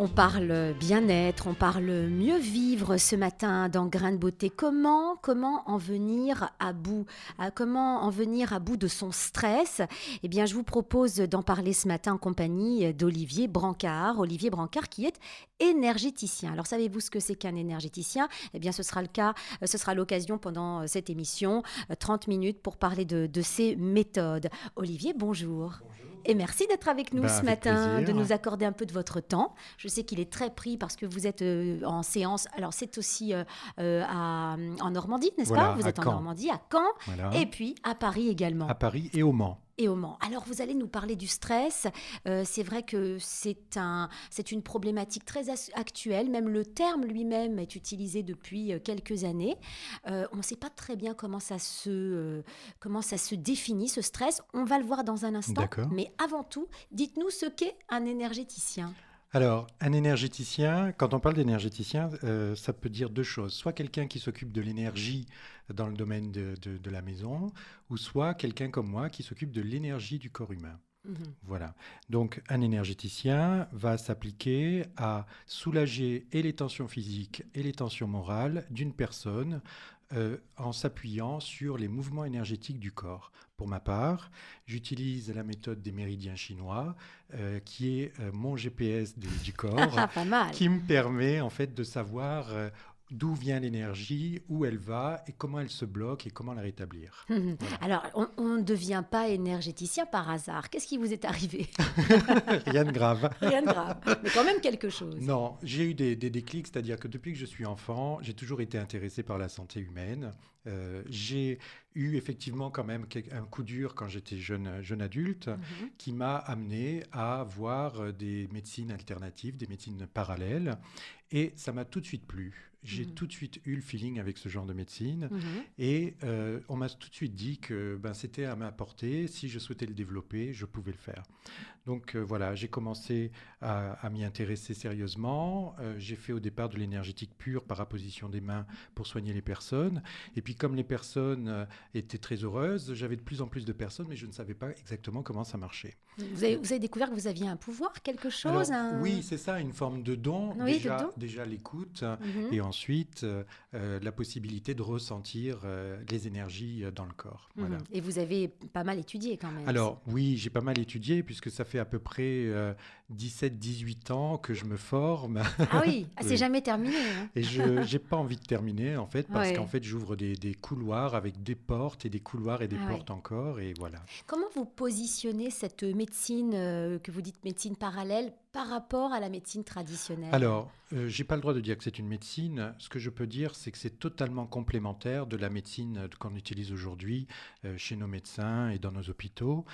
On parle bien-être, on parle mieux vivre ce matin dans Grain de Beauté. Comment en venir à bout Comment en venir à bout de son stress? Eh bien, je vous propose d'en parler ce matin en compagnie d'Olivier Brancard. Olivier Brancard qui est énergéticien. Alors, savez-vous ce que c'est qu'un énergéticien? Eh bien, ce sera l'occasion pendant cette émission, 30 minutes pour parler de ces méthodes. Olivier, bonjour. Et merci d'être avec nous ce Avec matin, de plaisir. nous accorder un peu de votre temps. Je sais qu'il est très pris parce que vous êtes en séance. Alors, c'est aussi en Normandie, n'est-ce pas? Voilà, Vous à êtes en Caen. Normandie, à Caen, Voilà. et puis à Paris également. À Paris et au Mans. Et au Mans. Alors, vous allez nous parler du stress. C'est vrai que c'est une problématique très actuelle. Même le terme lui-même est utilisé depuis quelques années. On ne sait pas très bien comment ça se définit, ce stress. On va le voir dans un instant. D'accord. Mais avant tout, dites-nous ce qu'est un énergéticien. Alors, un énergéticien, quand on parle d'énergéticien, ça peut dire deux choses. Soit quelqu'un qui s'occupe de l'énergie dans le domaine de la maison, ou soit quelqu'un comme moi qui s'occupe de l'énergie du corps humain. Mhm. Voilà. Donc, un énergéticien va s'appliquer à soulager et les tensions physiques et les tensions morales d'une personne en s'appuyant sur les mouvements énergétiques du corps. Pour ma part, j'utilise la méthode des méridiens chinois, qui est mon GPS du corps, Ah, pas mal. qui me permet en fait de savoir d'où vient l'énergie, où elle va et comment elle se bloque et comment la rétablir. Mhm. Voilà. Alors, on ne devient pas énergéticien par hasard. Qu'est-ce qui vous est arrivé? Rien de grave. Rien de grave, mais quand même quelque chose. Non, j'ai eu des déclics, c'est-à-dire que depuis que je suis enfant, j'ai toujours été intéressé par la santé humaine. J'ai eu effectivement quand même un coup dur quand j'étais jeune adulte Mhm. qui m'a amené à voir des médecines alternatives, des médecines parallèles et ça m'a tout de suite plu. J'ai Mhm. tout de suite eu le feeling avec ce genre de médecine Mhm. et on m'a tout de suite dit que c'était à ma portée, si je souhaitais le développer, je pouvais le faire. Donc voilà, j'ai commencé à m'y intéresser sérieusement. J'ai fait au départ de l'énergétique pure par apposition des mains pour soigner les personnes. Et puis comme les personnes étaient très heureuses, j'avais de plus en plus de personnes, mais je ne savais pas exactement comment ça marchait. Vous avez découvert que vous aviez un pouvoir, quelque chose, Alors oui, c'est ça, une forme de don. Oui, de don. Déjà l'écoute Mhm. et ensuite la possibilité de ressentir les énergies dans le corps. Voilà. Mhm. Et vous avez pas mal étudié quand même. Alors oui, j'ai pas mal étudié puisque ça fait à peu près 17-18 ans que je me forme. Ah oui, c'est Oui. jamais terminé, hein. Et je n'ai pas envie de terminer en fait parce qu'en Ouais. fait j'ouvre des couloirs avec des portes et des couloirs et des Ah ouais. portes encore et voilà. Comment vous positionnez cette médecine que vous dites médecine parallèle par rapport à la médecine traditionnelle? Alors, j'ai pas le droit de dire que c'est une médecine. Ce que je peux dire, c'est que c'est totalement complémentaire de la médecine qu'on utilise aujourd'hui chez nos médecins et dans nos hôpitaux.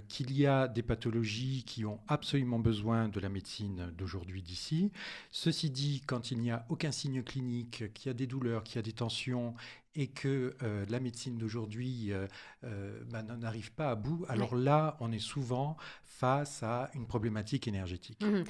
Qu'il y a des pathologies qui ont absolument besoin de la médecine d'aujourd'hui d'ici. Ceci dit, quand il n'y a aucun signe clinique, qu'il y a des douleurs, qu'il y a des tensions et que la médecine d'aujourd'hui n'arrive pas à bout, Ouais. alors là, on est souvent face à une problématique énergétique. Mhm.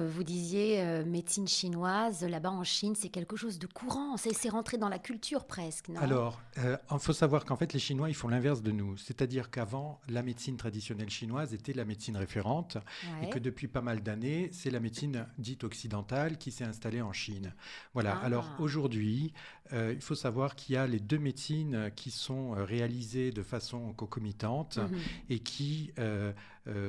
Vous disiez médecine chinoise, là-bas en Chine, c'est quelque chose de courant, c'est rentré dans la culture presque, non? Alors, il faut savoir qu'en fait, les Chinois, ils font l'inverse de nous. C'est-à-dire qu'avant, la médecine traditionnelle chinoise était la médecine référente et que Ouais. depuis pas mal d'années, c'est la médecine dite occidentale qui s'est installée en Chine. Voilà. Alors Ah. aujourd'hui, il faut savoir qu'il y a les deux médecines qui sont réalisées de façon concomitante Mhm. et qui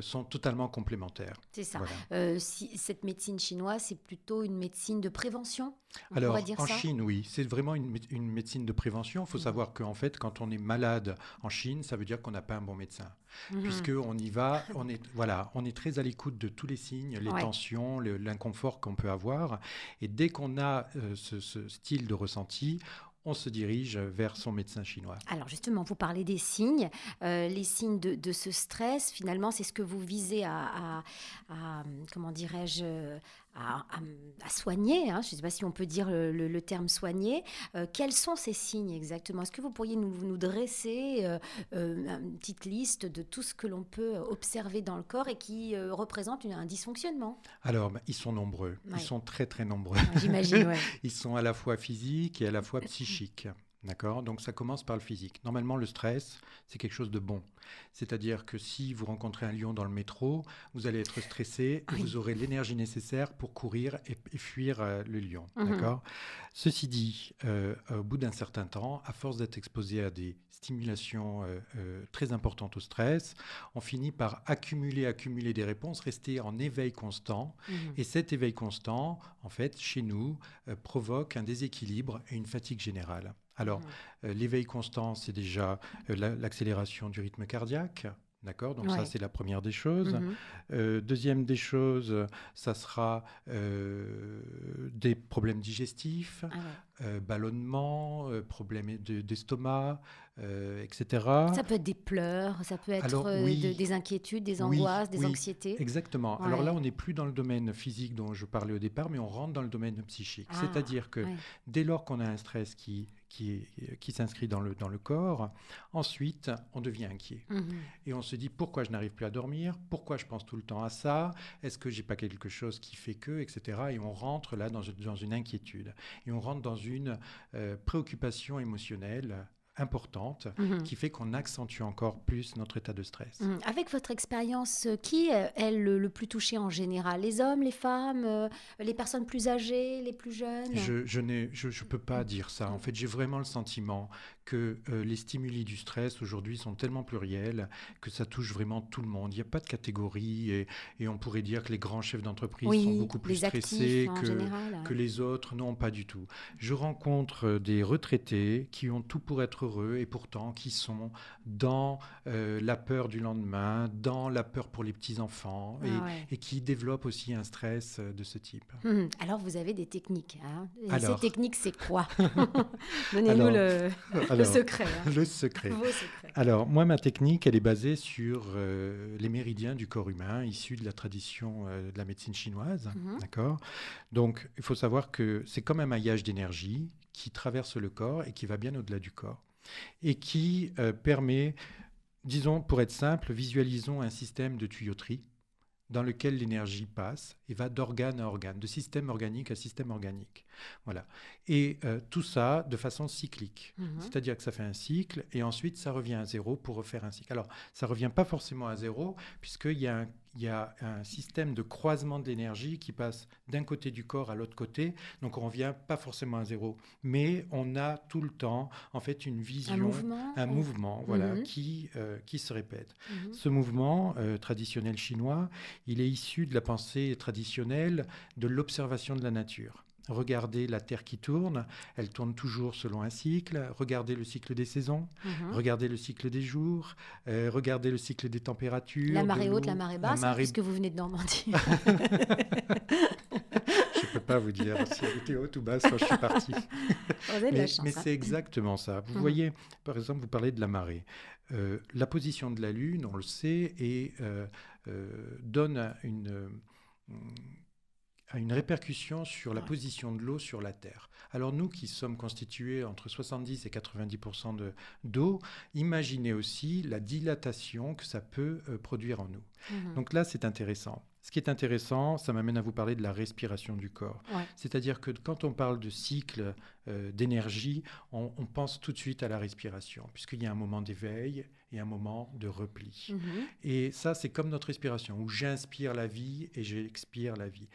sont totalement complémentaires. C'est ça. Voilà. Si cette médecine chinoise, c'est plutôt une médecine de prévention, on pourrait Alors, dire en ça? Chine, oui, c'est vraiment une médecine de prévention. Il faut Mhm. savoir qu'en fait, quand on est malade en Chine, ça veut dire qu'on n'a pas un bon médecin. Mhm. Puisqu'on y va, on est très à l'écoute de tous les signes, les Ouais. tensions, l'inconfort qu'on peut avoir. Et dès qu'on a ce style de ressenti, on se dirige vers son médecin chinois. Alors justement, vous parlez des signes. Les signes de ce stress, finalement, c'est ce que vous visez comment dirais-je, à soigner, hein. Je ne sais pas si on peut dire le terme soigner. Quels sont ces signes exactement? Est-ce que vous pourriez nous dresser une petite liste de tout ce que l'on peut observer dans le corps et qui représente un dysfonctionnement? Alors, ils sont nombreux. Ils Ouais. sont très, très nombreux. Ouais, j'imagine, ouais. Ils sont à la fois physiques et à la fois psychiques. D'accord? Donc ça commence par le physique. Normalement, le stress, c'est quelque chose de bon. C'est-à-dire que si vous rencontrez un lion dans le métro, vous allez être stressé et Oui. vous aurez l'énergie nécessaire pour courir et fuir le lion. Mhm. D'accord? Ceci dit, au bout d'un certain temps, à force d'être exposé à des stimulations très importantes au stress, on finit par accumuler des réponses, rester en éveil constant. Mhm. Et cet éveil constant, en fait, chez nous, provoque un déséquilibre et une fatigue générale. Alors, Mhm. l'éveil constant, c'est déjà l'accélération du rythme cardiaque. D'accord? Donc ça, Ouais. c'est la première des choses. Mhm. Deuxième des choses, ça sera des problèmes digestifs, Ah ouais. ballonnement, problèmes d'estomac, etc. Ça peut être des pleurs, ça peut être Alors oui, des inquiétudes, des oui, angoisses, des oui, anxiétés. exactement. Alors là, Ouais. on n'est plus dans le domaine physique dont je parlais au départ, mais on rentre dans le domaine psychique. Ah, C'est-à-dire que ouais. dès lors qu'on a un stress qui s'inscrit dans le corps, ensuite, on devient inquiet. Mhm. Et on se dit pourquoi je n'arrive plus à dormir, pourquoi je pense tout le temps à ça, est-ce que j'ai pas quelque chose qui fait que, etc. Et on rentre là dans une inquiétude. Et on rentre dans une préoccupation émotionnelle importante Mhm. qui fait qu'on accentue encore plus notre état de stress. Avec votre expérience, qui est le plus touché en général? Les hommes, les femmes, les personnes plus âgées, les plus jeunes? Je peux pas dire ça. En fait, j'ai vraiment le sentiment que les stimuli du stress aujourd'hui sont tellement pluriels que ça touche vraiment tout le monde. Il n'y a pas de catégorie et on pourrait dire que les grands chefs d'entreprise sont Oui, beaucoup plus les actifs stressés en général. que Ouais. les autres. Non, pas du tout. Je rencontre des retraités qui ont tout pour être heureux et pourtant qui sont dans la peur du lendemain, dans la peur pour les petits-enfants Ah ouais. et qui développent aussi un stress de ce type. Alors vous avez des techniques, hein? Et ces Alors, techniques, c'est quoi? Donnez-nous alors, le alors, secret, hein. le secret. Vos secrets. Alors, moi, ma technique, elle est basée sur les méridiens du corps humain, issus de la tradition de la médecine chinoise. Mhm. D'accord? Donc, il faut savoir que c'est comme un maillage d'énergie qui traverse le corps et qui va bien au-delà du corps. Et qui permet, disons, pour être simple, visualisons un système de tuyauterie dans lequel l'énergie passe et va d'organe à organe, de système organique à système organique. Voilà. Et tout ça de façon cyclique. Mhm. C'est-à-dire que ça fait un cycle et ensuite ça revient à zéro pour refaire un cycle. Alors, ça ne revient pas forcément à zéro il y a un système de croisement de l'énergie qui passe d'un côté du corps à l'autre côté. Donc, on ne revient pas forcément à zéro. Mais on a tout le temps, en fait, une Un vision, mouvement? un Oh. mouvement voilà, Mhm. qui se répète. Mhm. Ce mouvement traditionnel chinois, il est issu de la pensée traditionnelle de l'observation de la nature. Regardez la Terre qui tourne, elle tourne toujours selon un cycle. Regardez le cycle des saisons, Mhm. regardez le cycle des jours, regardez le cycle des La températures, de marée haute, la l'eau, marée la basse, hein, marée. puisque vous venez de Normandie. Je ne peux pas vous dire si elle était haute ou basse quand je suis parti. Vous avez de la Mais chance, hein. c'est exactement ça. Vous Mhm. voyez, par exemple, vous parlez de la marée. La position de la Lune, on le sait, et donne a une répercussion sur la Ouais. position de l'eau sur la Terre. Alors nous qui sommes constitués entre 70 et 90% d'eau, imaginez aussi la dilatation que ça peut produire en nous. Mhm. Donc là, c'est intéressant. Ce qui est intéressant, ça m'amène à vous parler de la respiration du corps. Ouais. C'est-à-dire que quand on parle de cycle d'énergie, on pense tout de suite à la respiration, puisqu'il y a un moment d'éveil et un moment de repli. Mhm. Et ça, c'est comme notre respiration, où j'inspire la vie et j'expire la vie.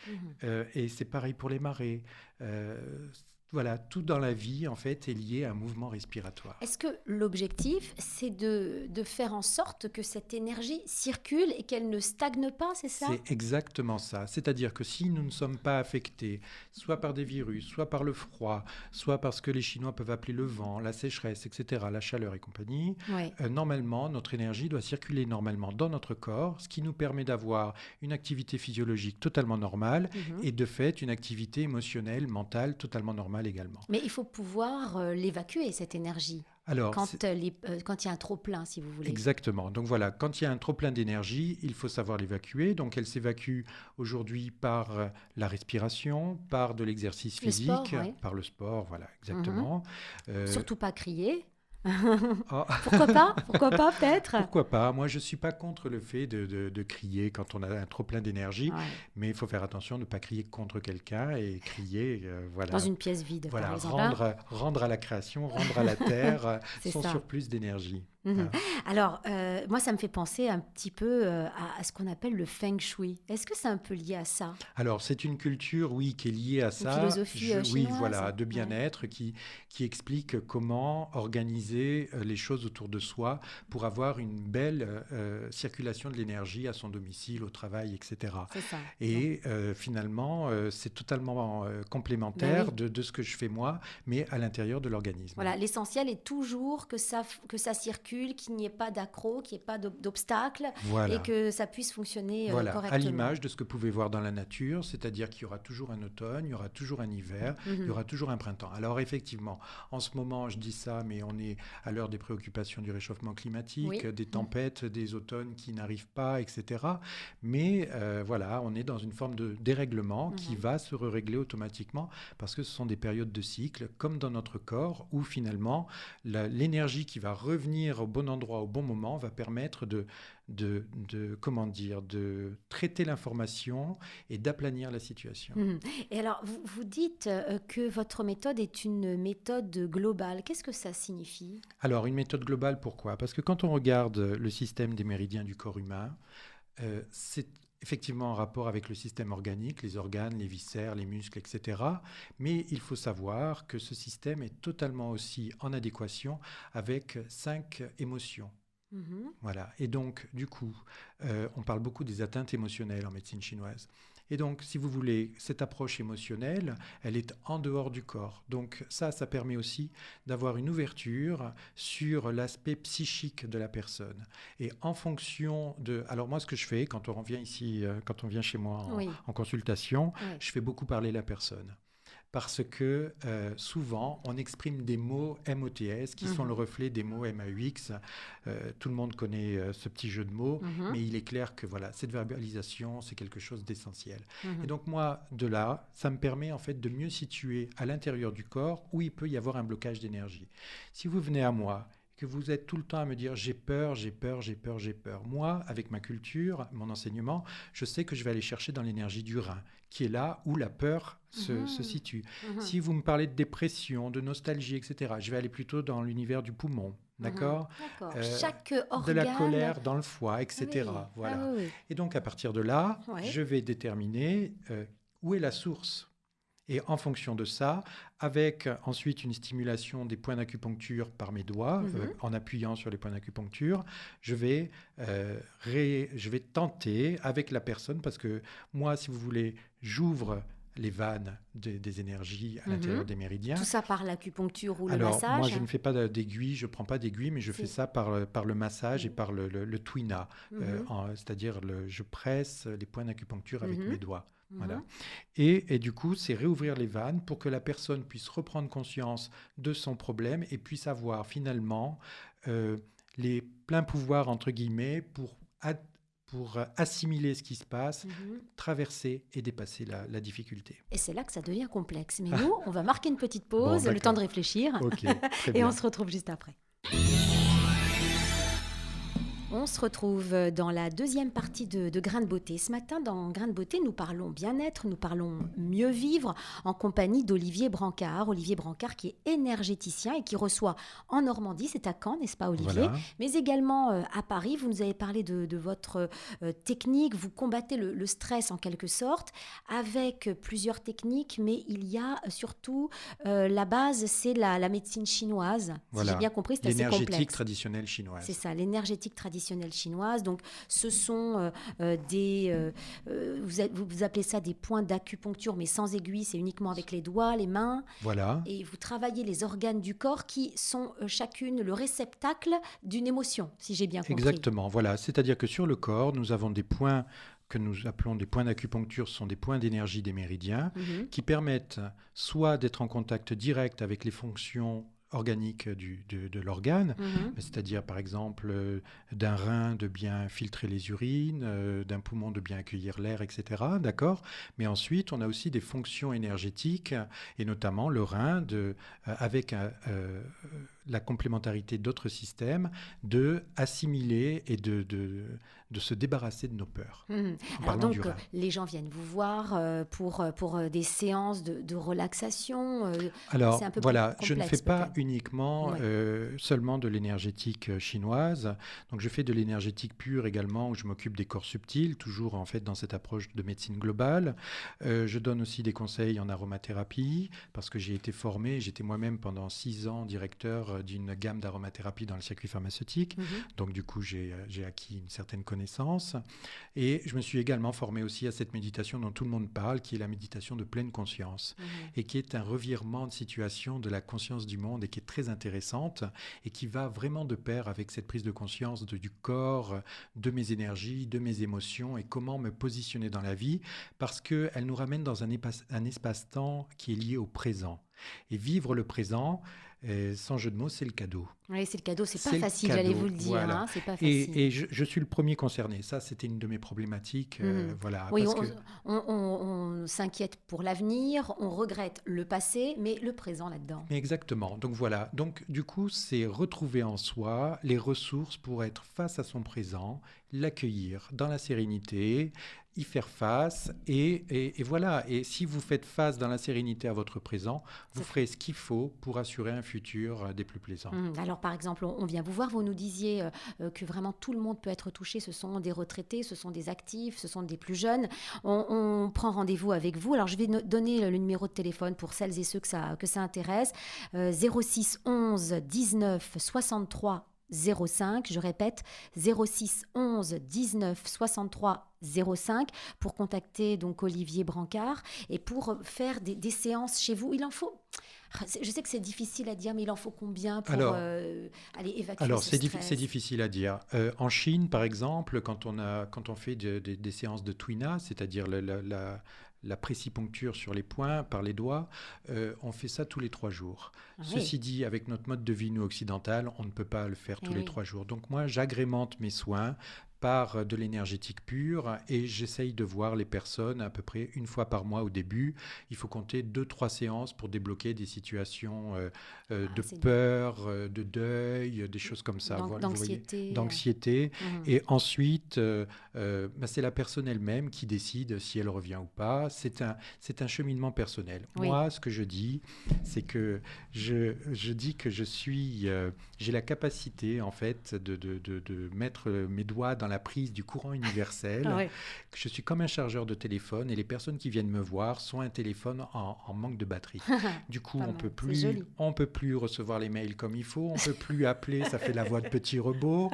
Mhm. Et c'est pareil pour les marées. Euh, voilà, tout dans la vie, en fait, est lié à un mouvement respiratoire. Est-ce que l'objectif, c'est de faire en sorte que cette énergie circule et qu'elle ne stagne pas, c'est ça? C'est exactement ça. C'est-à-dire que si nous ne sommes pas affectés, soit par des virus, soit par le froid, soit parce que les Chinois peuvent appeler le vent, la sécheresse, etc., la chaleur et compagnie, Oui. normalement, notre énergie doit circuler normalement dans notre corps, ce qui nous permet d'avoir une activité physiologique totalement normale Mhm. et de fait une activité émotionnelle, mentale totalement normale également. Mais il faut pouvoir l'évacuer, cette énergie, Alors, quand il y a un trop-plein, si vous voulez. exactement. Donc voilà, quand il y a un trop-plein d'énergie, il faut savoir l'évacuer. Donc elle s'évacue aujourd'hui par la respiration, par de l'exercice Le sport, physique, oui. par le sport, voilà, Mhm. exactement. Euh, Surtout pas crier. Ah, Pourquoi pas? Pourquoi pas, peut-être? pourquoi pas? Moi, je ne suis pas contre le fait de crier quand on a un trop plein d'énergie, Ouais. mais il faut faire attention de ne pas crier contre quelqu'un et crier, Dans voilà, une pièce vide, par voilà, exemple, hein? rendre à la création, rendre à la terre C'est son ça. surplus d'énergie. Mmh. Hein. Alors, moi, ça me fait penser un petit peu, à ce qu'on appelle le feng shui. Est-ce que c'est un peu lié à ça? Alors, c'est une culture, oui, qui est liée à Une ça. philosophie, Oui, chinoise? voilà, de Ouais. bien-être qui explique comment organiser les choses autour de soi pour avoir une belle circulation de l'énergie à son domicile, au travail, etc. C'est ça. Donc Et finalement, c'est totalement ben complémentaire oui. de ce que je fais moi, mais à l'intérieur de l'organisme. Voilà, l'essentiel est toujours que ça circule, qu'il n'y ait pas d'accroc, qu'il n'y ait pas d'obstacle et Voilà. que ça puisse fonctionner, Voilà, à correctement. l'image de ce que vous pouvez voir dans la nature, c'est-à-dire qu'il y aura toujours un automne, il y aura toujours un hiver, il y Mmh. aura toujours un printemps. Alors effectivement, en ce moment, je dis ça, mais on est à l'heure des préoccupations du réchauffement climatique, Oui. des tempêtes, des automnes qui n'arrivent pas, etc. Mais voilà, on est dans une forme de dérèglement qui Mmh. va se régler automatiquement parce que ce sont des périodes de cycle, comme dans notre corps, où finalement l'énergie qui va revenir au bon endroit au bon moment va permettre comment dire, de traiter l'information et d'aplanir la situation. Mmh. Et alors, vous dites, que votre méthode est une méthode globale. Qu'est-ce que ça signifie? Alors, une méthode globale, pourquoi? Parce que quand on regarde le système des méridiens du corps humain, c'est effectivement en rapport avec le système organique, les organes, les viscères, les muscles, etc. Mais il faut savoir que ce système est totalement aussi en adéquation avec 5 émotions. Mmh. Voilà. Et donc, du coup, on parle beaucoup des atteintes émotionnelles en médecine chinoise. Et donc, si vous voulez, cette approche émotionnelle, elle est en dehors du corps. Donc ça permet aussi d'avoir une ouverture sur l'aspect psychique de la personne. Et en fonction de... Alors moi, ce que je fais quand on vient ici, quand on vient chez moi Oui, en consultation, oui. je fais beaucoup parler la personne parce que souvent on exprime des mots MOTS qui sont le Mmh. reflet des mots MAUX. Tout le monde connaît ce petit jeu de mots, Mmh. mais il est clair que voilà, cette verbalisation, c'est quelque chose d'essentiel. Et Mmh. donc moi, de là, ça me permet en fait de mieux situer à l'intérieur du corps où il peut y avoir un blocage d'énergie. Si vous venez à moi, que vous êtes tout le temps à me dire j'ai peur, j'ai peur, j'ai peur, j'ai peur. Moi, avec ma culture, mon enseignement, je sais que je vais aller chercher dans l'énergie du rein, qui est là où la peur se Mmh. situe. Mmh. Si vous me parlez de dépression, de nostalgie, etc., je vais aller plutôt dans l'univers du poumon, Mmh. d'accord. D'accord. Euh, Chaque de la organe. colère dans le foie, Oui. etc. Ah Voilà. oui, Et donc à partir de là, oui. Ouais. je vais déterminer où est la source. Et en fonction de ça, avec ensuite une stimulation des points d'acupuncture par mes doigts, Mmh. en appuyant sur les points d'acupuncture, je vais tenter avec la personne, parce que moi, si vous voulez, j'ouvre les vannes des énergies à l'intérieur Mmh. des méridiens. Tout ça par l'acupuncture ou le Alors, moi, massage? je ne fais pas d'aiguille, je ne prends pas d'aiguille, mais je fais C'est ça par le massage et mmh. par le twina, Mmh. c'est-à-dire je presse les points d'acupuncture avec Mmh. mes doigts. Mmh. Voilà. Et du coup, c'est réouvrir les vannes pour que la personne puisse reprendre conscience de son problème et puisse avoir finalement euh, les pleins pouvoirs, entre guillemets, pour assimiler ce qui se passe, Mmh. traverser et dépasser la difficulté. Et c'est là que ça devient complexe. Mais nous, on va marquer une petite Bon, pause, le temps de d'accord. réfléchir, Ok, très et on bien. se retrouve juste après. On se retrouve dans la deuxième partie de Grains de beauté. Ce matin, dans Grains de beauté, nous parlons bien-être, nous parlons mieux vivre en compagnie d'Olivier Brancard. Olivier Brancard qui est énergéticien et qui reçoit en Normandie, c'est à Caen, n'est-ce pas Olivier? Voilà. Mais également à Paris. Vous nous avez parlé de votre technique, vous combattez le stress en quelque sorte avec plusieurs techniques, mais il y a surtout la base, c'est la médecine chinoise. Si j'ai Voilà, bien compris, c'est assez l'énergétique complexe. traditionnelle C'est chinoise. ça, l'énergétique traditionnelle chinoise. Donc, ce sont vous appelez ça des points d'acupuncture, mais sans aiguille, c'est uniquement avec les doigts, les mains. Voilà, Et vous travaillez les organes du corps qui sont chacune le réceptacle d'une émotion, si j'ai bien compris. exactement. Voilà, c'est-à-dire que sur le corps, nous avons des points que nous appelons des points d'acupuncture, ce sont des points d'énergie des méridiens Mhm. qui permettent soit d'être en contact direct avec les fonctions organiques de l'organe, Mhm. c'est-à-dire par exemple d'un rein de bien filtrer les urines, d'un poumon de bien accueillir l'air, etc. D'accord. Mais ensuite, on a aussi des fonctions énergétiques et notamment le rein avec la complémentarité d'autres systèmes, de assimiler et de se débarrasser de nos peurs. Alors donc, les gens viennent vous voir pour des séances de relaxation. Alors c'est un peu voilà, plus je ne complexe, fais pas peut-être. uniquement seulement de l'énergétique chinoise. Donc je fais de l'énergétique pure également, où je m'occupe des corps subtils, toujours en fait dans cette approche de médecine globale. Je donne aussi des conseils en aromathérapie, parce que j'ai été formé, j'étais moi-même pendant 6 ans directeur d'une gamme d'aromathérapie dans le circuit pharmaceutique. Donc du coup, j'ai acquis une certaine connaissance. Et je me suis également formé aussi à cette méditation dont tout le monde parle, qui est la méditation de pleine conscience, et qui est un revirement de situation de la conscience du monde et qui est très intéressante et qui va vraiment de pair avec cette prise de conscience du corps, de mes énergies, de mes émotions et comment me positionner dans la vie, parce qu'elle nous ramène dans un espace-temps qui est lié au présent. Et vivre le présent, sans jeu de mots, c'est le cadeau. Oui, c'est le cadeau, c'est pas C'est le facile, cadeau, j'allais vous le dire, voilà. hein, c'est pas facile. Et je suis le premier concerné. Ça, c'était une de mes problématiques. Voilà, Oui, parce que... on s'inquiète pour l'avenir, on regrette le passé, mais le présent là-dedans. Exactement. Donc voilà. Donc du coup, c'est retrouver en soi les ressources pour être face à son présent, l'accueillir dans la sérénité, y faire face et voilà. Et si vous faites face dans la sérénité à votre présent, vous ferez ce qu'il faut pour assurer un futur des plus plaisants. Alors par exemple, on vient vous voir, vous nous disiez que vraiment tout le monde peut être touché, ce sont des retraités, ce sont des actifs, ce sont des plus jeunes. On prend rendez-vous avec vous. Alors je vais donner le numéro de téléphone pour celles et ceux que ça intéresse. 06 11 19 63 05, je répète, 06 11 19 63 05 pour contacter donc Olivier Brancard et pour faire des séances chez vous. Il en faut, je sais que c'est difficile à dire, mais il en faut combien pour aller évacuer ce stress? C'est difficile à dire. En Chine, par exemple, quand on fait des séances de Tuina, c'est-à-dire la précipuncture sur les poings par les doigts, on fait ça tous les 3 jours. Ceci dit, avec notre mode de vie, nous, occidental, on ne peut pas le faire tous les 3 jours. Donc moi, j'agrémente mes soins par de l'énergétique pure et j'essaye de voir les personnes à peu près 1 fois par mois au début. Il faut compter 2-3 séances pour débloquer des situations de peur, de deuil, des choses comme ça. D'anxiété. D'anxiété. Et ensuite, c'est la personne elle-même qui décide si elle revient ou pas. C'est un cheminement personnel. Moi, ce que je dis, c'est que je dis que j'ai la capacité en fait de mettre mes doigts dans la prise du courant universel, que je suis comme un chargeur de téléphone et les personnes qui viennent me voir sont un téléphone en manque de batterie. Du coup, on peut plus recevoir les mails comme il faut, on peut plus appeler, ça fait la voix de petit robot.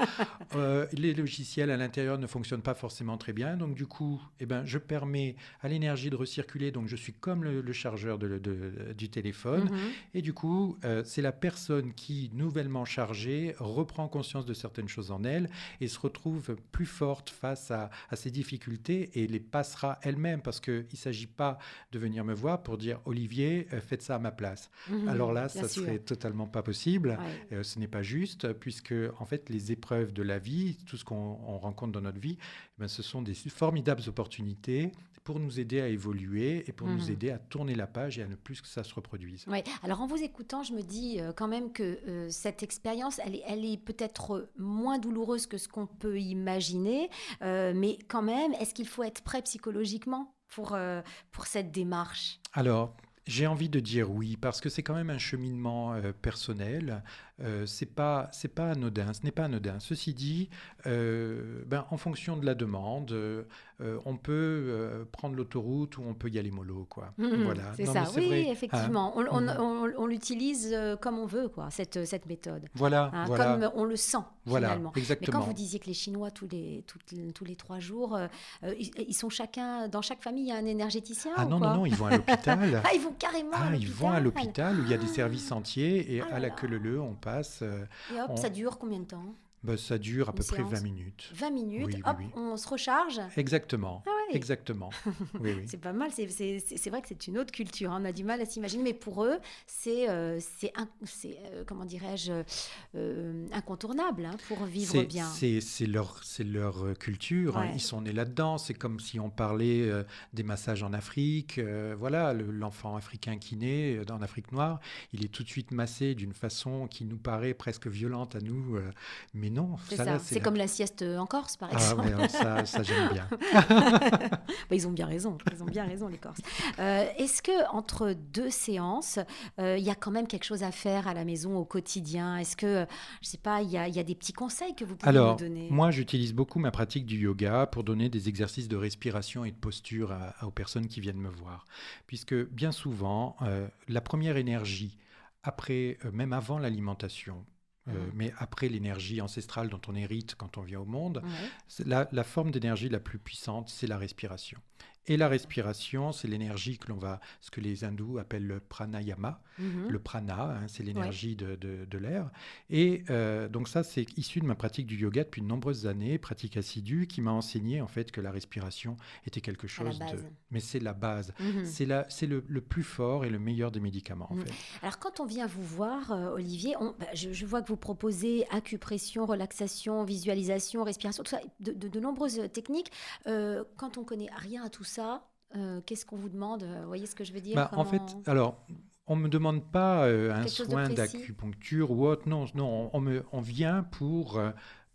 Les logiciels à l'intérieur ne fonctionnent pas forcément très bien, donc du coup, je permets à l'énergie de recirculer, donc je suis comme le chargeur du téléphone, et du coup, c'est la personne qui, nouvellement chargée, reprend conscience de certaines choses en elle et se retrouve plus forte face à ces difficultés et les passera elle-même, parce qu'il ne s'agit pas de venir me voir pour dire « Olivier, faites ça à ma place ». Alors là, ça serait totalement pas possible. Ce n'est pas juste, puisque en fait, les épreuves de la vie, tout ce qu'on rencontre dans notre vie, ce sont des formidables opportunités pour nous aider à évoluer et pour nous aider à tourner la page et à ne plus que ça se reproduise. Oui. Alors en vous écoutant, je me dis quand même que cette expérience, elle est peut-être moins douloureuse que ce qu'on peut imaginer, mais quand même, est-ce qu'il faut être prêt psychologiquement pour cette démarche? Alors, j'ai envie de dire oui, parce que c'est quand même un cheminement personnel. C'est pas anodin, ce n'est pas anodin. Ceci dit, en fonction de la demande, on peut prendre l'autoroute ou on peut y aller mollo, quoi. Voilà. C'est ça, oui, vrai. Effectivement. On l'utilise comme on veut, quoi, cette méthode. Voilà, Comme on le sent, finalement. Exactement. Mais quand vous disiez que les Chinois, tous les 3 jours, ils sont dans chaque famille, il y a un énergéticien ou quoi? Non, ils vont à l'hôpital. Ils vont carrément à l'hôpital. Ils vont à l'hôpital où il y a des services entiers et à la queue leu, on passe. Et hop, ça dure combien de temps? Ça dure à une peu près séance 20 minutes. 20 minutes, Oui, oui, hop, oui. on se recharge. Exactement. Ah ouais. Exactement. Oui, oui. C'est pas mal, c'est vrai que c'est une autre culture, hein, on a du mal à s'imaginer, mais pour eux, comment dirais-je, incontournable, hein, pour vivre bien. C'est leur culture, hein. Ouais. Ils sont nés là-dedans. C'est comme si on parlait des massages en Afrique. Voilà, l'enfant africain qui naît en Afrique noire, il est tout de suite massé d'une façon qui nous paraît presque violente à nous. Mais non, C'est ça ça, là, c'est comme la sieste en Corse, par Ah exemple. ouais, alors ça j'aime bien. Ils ont bien raison, les Corses. Est-ce que entre deux séances, il y a quand même quelque chose à faire à la maison au quotidien? Est-ce que, je sais pas, il y a des petits conseils que vous pouvez nous Alors, donner? moi, j'utilise beaucoup ma pratique du yoga pour donner des exercices de respiration et de posture aux personnes qui viennent me voir. Puisque bien souvent, la première énergie, après, même avant l'alimentation, mais après l'énergie ancestrale dont on hérite quand on vient au monde, Ouais. la forme d'énergie la plus puissante, c'est la respiration. Et la respiration, c'est l'énergie ce que les hindous appellent le pranayama. Mhm. Le prana, hein, c'est Ouais. l'énergie de l'air. Et donc ça, c'est issu de ma pratique du yoga depuis de nombreuses années, pratique assidue, qui m'a enseigné en fait que la respiration était quelque À la chose base. Mais c'est la base. Mhm. C'est le plus fort et le meilleur des médicaments en Mhm. fait. Alors, quand on vient vous voir, Olivier, je vois que vous proposez acupression, relaxation, visualisation, respiration, tout ça, de nombreuses techniques. Quand on connaît rien à tout ça, qu'est-ce qu'on vous demande? Vous voyez ce que je veux dire? En fait, alors, on ne me demande pas un Quelque chose de soin précis? d'acupuncture ou autre. Non, non, on vient pour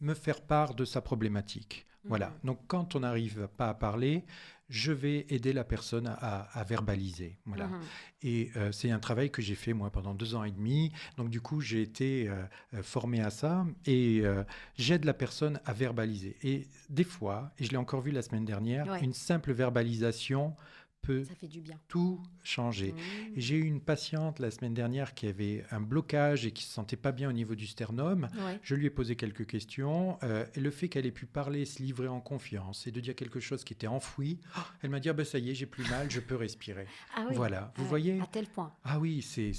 me faire part de sa problématique. Voilà. Mhm. Donc, quand on n'arrive pas à parler, je vais aider la personne à verbaliser. Voilà. Mhm. Et c'est un travail que j'ai fait, moi, pendant 2 ans et demi. Donc, du coup, j'ai été formé à ça et j'aide la personne à verbaliser. Et des fois, et je l'ai encore vu la semaine dernière, Ouais. une simple verbalisation peut Ça fait du bien. tout changer. Mhm. Et j'ai eu une patiente la semaine dernière qui avait un blocage et qui se sentait pas bien au niveau du sternum. Ouais. Je lui ai posé quelques questions et le fait qu'elle ait pu parler, se livrer en confiance et de dire quelque chose qui était enfoui, elle m'a dit ça y est, j'ai plus mal, je peux respirer. Ah oui. Voilà, vous Ouais. voyez? À tel point. Ah oui, c'est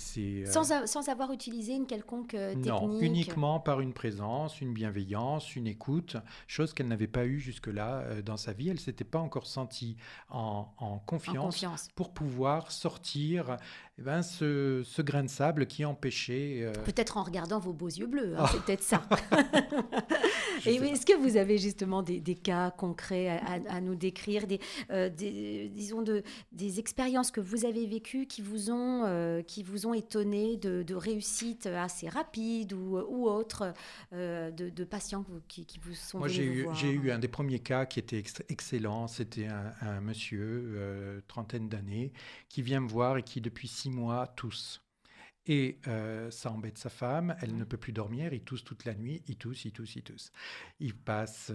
Sans avoir utilisé une quelconque non, technique. uniquement par une présence, une bienveillance, une écoute, chose qu'elle n'avait pas eue jusque-là dans sa vie. Elle s'était pas encore sentie en En confiance confiance. pour pouvoir sortir ce grain de sable qui empêchait. Peut-être en regardant vos beaux yeux bleus, hein, c'est peut-être ça. Je Et sais pas. est-ce que vous avez justement des cas concrets à nous décrire, disons des expériences que vous avez vécues qui vous ont étonné de réussite assez rapide ou autre, de patients qui vous sont Moi, venus vous voir? j'ai eu un des premiers cas qui était excellent. C'était un monsieur, trentaine d'années, qui vient me voir et qui, depuis 6 mois, tousse. Et ça embête sa femme, elle ne peut plus dormir, il tousse toute la nuit, il tousse, il tousse, il tousse. Il passe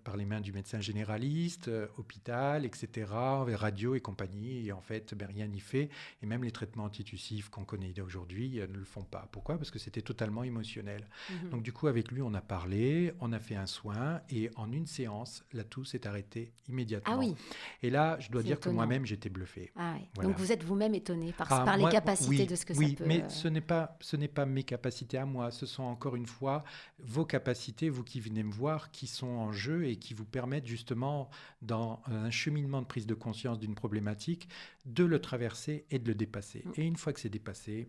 par les mains du médecin généraliste, hôpital, etc., radio et compagnie, et en fait, rien n'y fait. Et même les traitements antitussifs qu'on connaît aujourd'hui ne le font pas. Pourquoi? Parce que c'était totalement émotionnel. Mhm. Donc du coup, avec lui, on a parlé, on a fait un soin, et en une séance, la toux s'est arrêtée immédiatement. Ah oui, Et là, je dois c'est dire que étonnant. moi-même, j'étais bluffé. Ah ouais. Voilà. Donc vous êtes vous-même étonné par Ah, les moi, capacités oui, de ce que oui, ça peut... mais ce n'est pas mes capacités à moi. Ce sont encore une fois vos capacités, vous qui venez me voir, qui sont en jeu et qui vous permettent justement, dans un cheminement de prise de conscience d'une problématique, de le traverser et de le dépasser. Et une fois que c'est dépassé,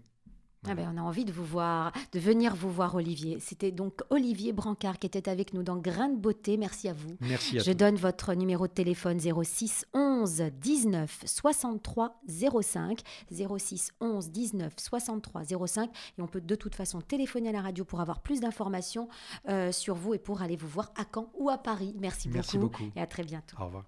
Ah ben, on a envie de vous voir, de venir vous voir, Olivier. C'était donc Olivier Brancard qui était avec nous dans Grain de Beauté. Merci à vous. merci à Je tous. donne votre numéro de téléphone 06 11 19 63 05. 06 11 19 63 05. Et on peut de toute façon téléphoner à la radio pour avoir plus d'informations sur vous et pour aller vous voir à Caen ou à Paris. Merci Merci beaucoup. beaucoup. Et à très bientôt. Au revoir.